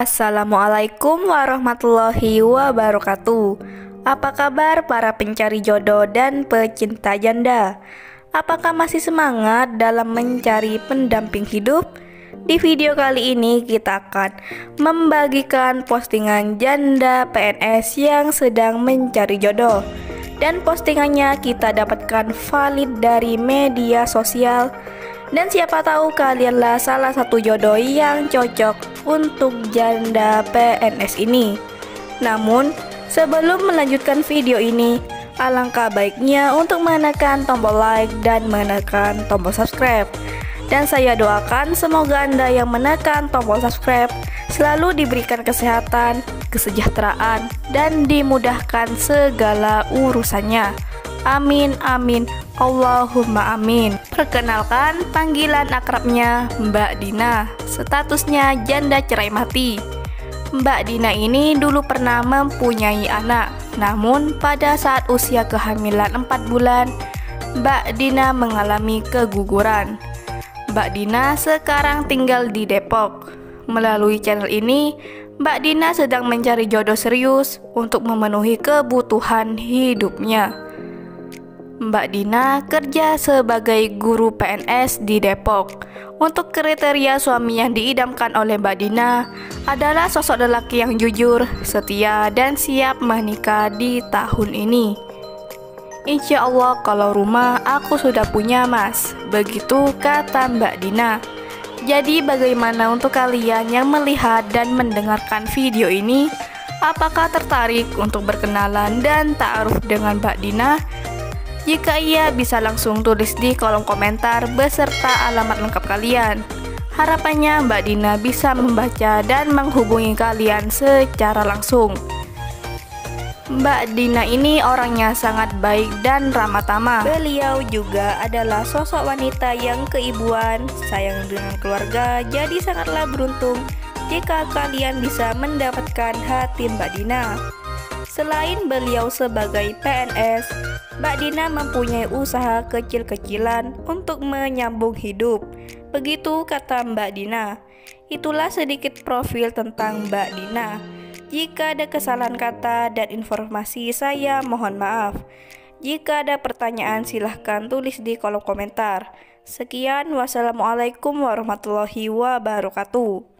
Assalamualaikum warahmatullahi wabarakatuh. Apa kabar para pencari jodoh dan pecinta janda? Apakah masih semangat dalam mencari pendamping hidup? Di video kali ini kita akan membagikan postingan janda PNS yang sedang mencari jodoh. Dan postingannya kita dapatkan valid dari media sosial. Dan siapa tahu kalianlah salah satu jodoh yang cocok untuk janda PNS ini. Namun, sebelum melanjutkan video ini, alangkah baiknya untuk menekan tombol like dan menekan tombol subscribe. Dan saya doakan semoga Anda yang menekan tombol subscribe selalu diberikan kesehatan, kesejahteraan, dan dimudahkan segala urusannya. Amin, amin, Allahumma amin. Perkenalkan, panggilan akrabnya Mbak Dina. Statusnya janda cerai mati. Mbak Dina ini dulu pernah mempunyai anak. Namun pada saat usia kehamilan 4 bulan, Mbak Dina mengalami keguguran. Mbak Dina sekarang tinggal di Depok. Melalui channel ini, Mbak Dina sedang mencari jodoh serius untuk memenuhi kebutuhan hidupnya. Mbak Dina kerja sebagai guru PNS di Depok. Untuk kriteria suami yang diidamkan oleh Mbak Dina adalah sosok lelaki yang jujur, setia, dan siap menikah di tahun ini. Insya Allah kalau rumah aku sudah punya mas, begitu kata Mbak Dina. Jadi bagaimana untuk kalian yang melihat dan mendengarkan video ini? Apakah tertarik untuk berkenalan dan ta'aruf dengan Mbak Dina? Jika iya, bisa langsung tulis di kolom komentar beserta alamat lengkap kalian. Harapannya Mbak Dina bisa membaca dan menghubungi kalian secara langsung. Mbak Dina ini orangnya sangat baik dan ramah tamah. Beliau juga adalah sosok wanita yang keibuan, sayang dengan keluarga, jadi sangatlah beruntung jika kalian bisa mendapatkan hati Mbak Dina. Selain beliau sebagai PNS, Mbak Dina mempunyai usaha kecil-kecilan untuk menyambung hidup. Begitu kata Mbak Dina. Itulah sedikit profil tentang Mbak Dina. Jika ada kesalahan kata dan informasi, saya mohon maaf. Jika ada pertanyaan, silahkan tulis di kolom komentar. Sekian, wassalamualaikum warahmatullahi wabarakatuh.